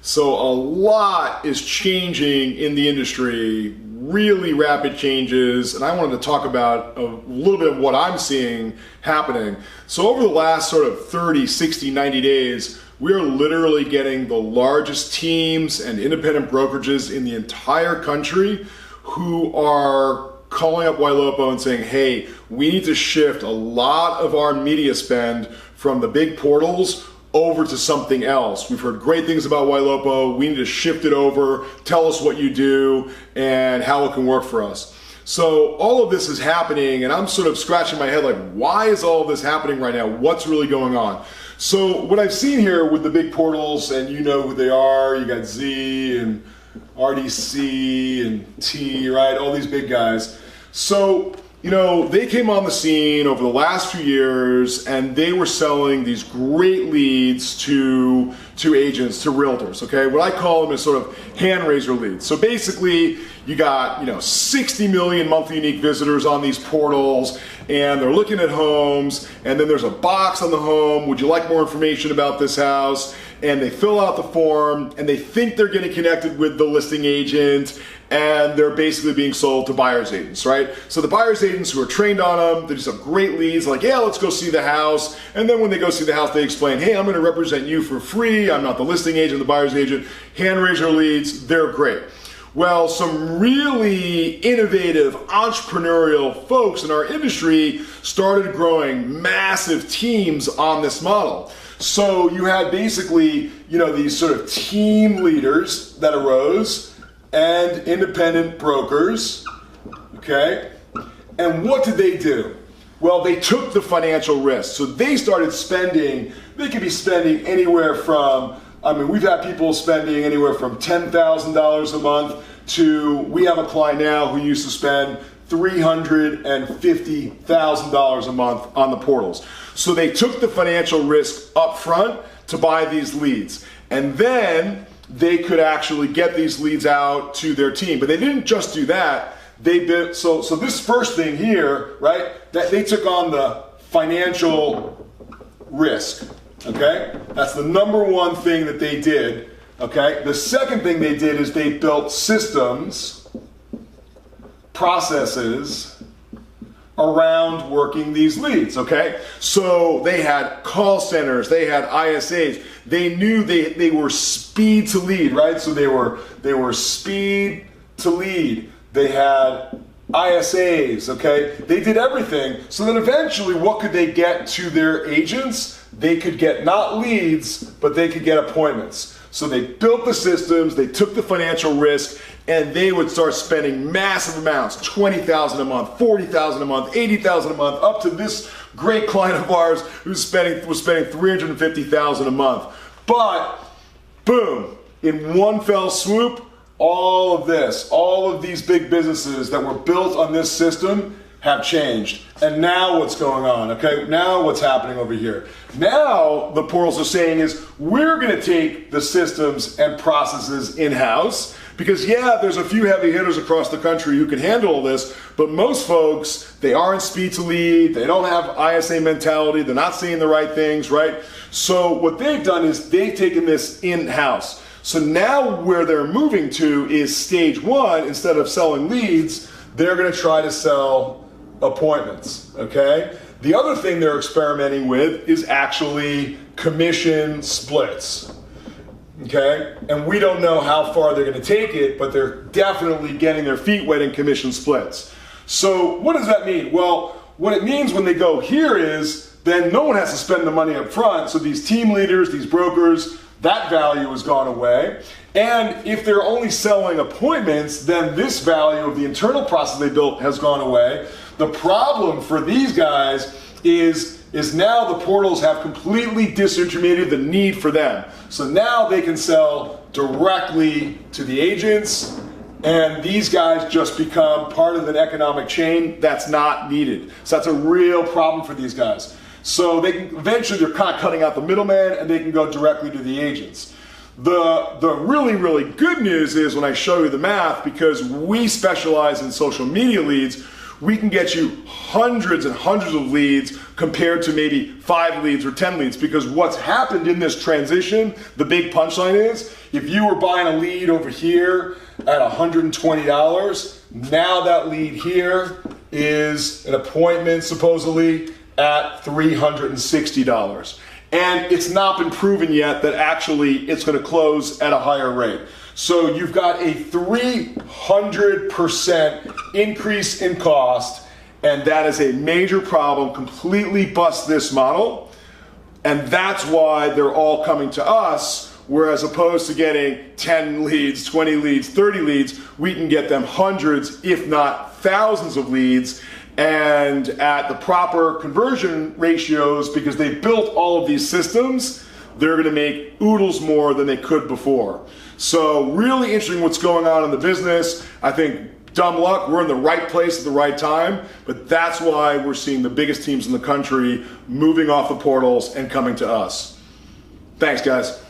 So a lot is changing in the industry, really rapid changes, and I wanted to talk about a little bit of what I'm seeing happening. So over the last sort of 30, 60, 90 days, we are literally getting the largest teams and independent brokerages in the entire country who are calling up Ylopo and saying, hey, we need to shift a lot of our media spend from the big portals over to something else. We've heard great things about Ylopo. We need to shift it over. Tell us what you do and how it can work for us. So all of this is happening, and I'm sort of scratching my head like, why is all of this happening right now? What's really going on? So what I've seen here with the big portals, and you know who they are, you got Z and RDC and T, right? All these big guys. So, you know, they came on the scene over the last few years and they were selling these great leads to agents, to realtors, okay? What I call them is sort of hand raiser leads. So basically, you got, 60 million monthly unique visitors on these portals, and they're looking at homes, and then there's a box on the home, would you like more information about this house? And they fill out the form, and they think they're getting connected with the listing agent, and they're basically being sold to buyer's agents, right? So the buyer's agents who are trained on them, they just have great leads, like, yeah, let's go see the house. And then when they go see the house, they explain, hey, I'm gonna represent you for free. I'm not the listing agent, the buyer's agent. Hand raiser leads, they're great. Well, some really innovative entrepreneurial folks in our industry started growing massive teams on this model. So you had basically, these sort of team leaders that arose and independent brokers, okay? And what did they do? Well, they took the financial risk. So they started spending, they could be spending anywhere from, we've had people spending anywhere from $10,000 a month to, we have a client now who used to spend $350,000 a month on the portals. So they took the financial risk up front to buy these leads. And then they could actually get these leads out to their team. But they didn't just do that. They did, so this first thing here, right, that they took on the financial risk, okay? That's the number one thing that they did, okay? The second thing they did is they built systems, processes around working these leads, okay? So they had call centers, they had ISAs, they knew they were speed to lead, right? So they were speed to lead. They had ISAs, okay? They did everything. So then eventually, what could they get to their agents? They could get not leads, but they could get appointments. So they built the systems, they took the financial risk, and they would start spending massive amounts, $20,000 a month, $40,000 a month, $80,000 a month, up to this great client of ours was spending $350,000 a month. But boom, in one fell swoop, all of these big businesses that were built on this system have changed. And now what's going on, okay? Now what's happening over here? Now the portals are saying is, we're gonna take the systems and processes in-house, because yeah, there's a few heavy hitters across the country who can handle all this, but most folks, they aren't speed to lead, they don't have ISA mentality, they're not saying the right things, right? So what they've done is they've taken this in-house. So now where they're moving to is stage one. Instead of selling leads, they're gonna try to sell appointments, okay? The other thing they're experimenting with is actually commission splits, okay? And we don't know how far they're gonna take it, but they're definitely getting their feet wet in commission splits. So what does that mean? Well, what it means when they go here is, then no one has to spend the money up front. So these team leaders, these brokers, that value has gone away. And if they're only selling appointments, then this value of the internal process they built has gone away. The problem for these guys is now the portals have completely disintermediated the need for them. So now they can sell directly to the agents, and these guys just become part of an economic chain that's not needed. So that's a real problem for these guys. So they can, eventually they're kind of cutting out the middleman and they can go directly to the agents. The really, really good news is when I show you the math, because we specialize in social media leads, we can get you hundreds and hundreds of leads compared to maybe 5 leads or 10 leads. Because what's happened in this transition, the big punchline is, if you were buying a lead over here at $120, now that lead here is an appointment supposedly at $360. And it's not been proven yet that actually it's going to close at a higher rate. So you've got a 300% increase in cost, and that is a major problem, completely bust this model. And that's why they're all coming to us, whereas opposed to getting 10 leads, 20 leads, 30 leads, we can get them hundreds, if not thousands of leads, and at the proper conversion ratios, because they built all of these systems, they're going to make oodles more than they could before. So really interesting what's going on in the business. I think dumb luck, we're in the right place at the right time, but that's why we're seeing the biggest teams in the country moving off the portals and coming to us. Thanks, guys.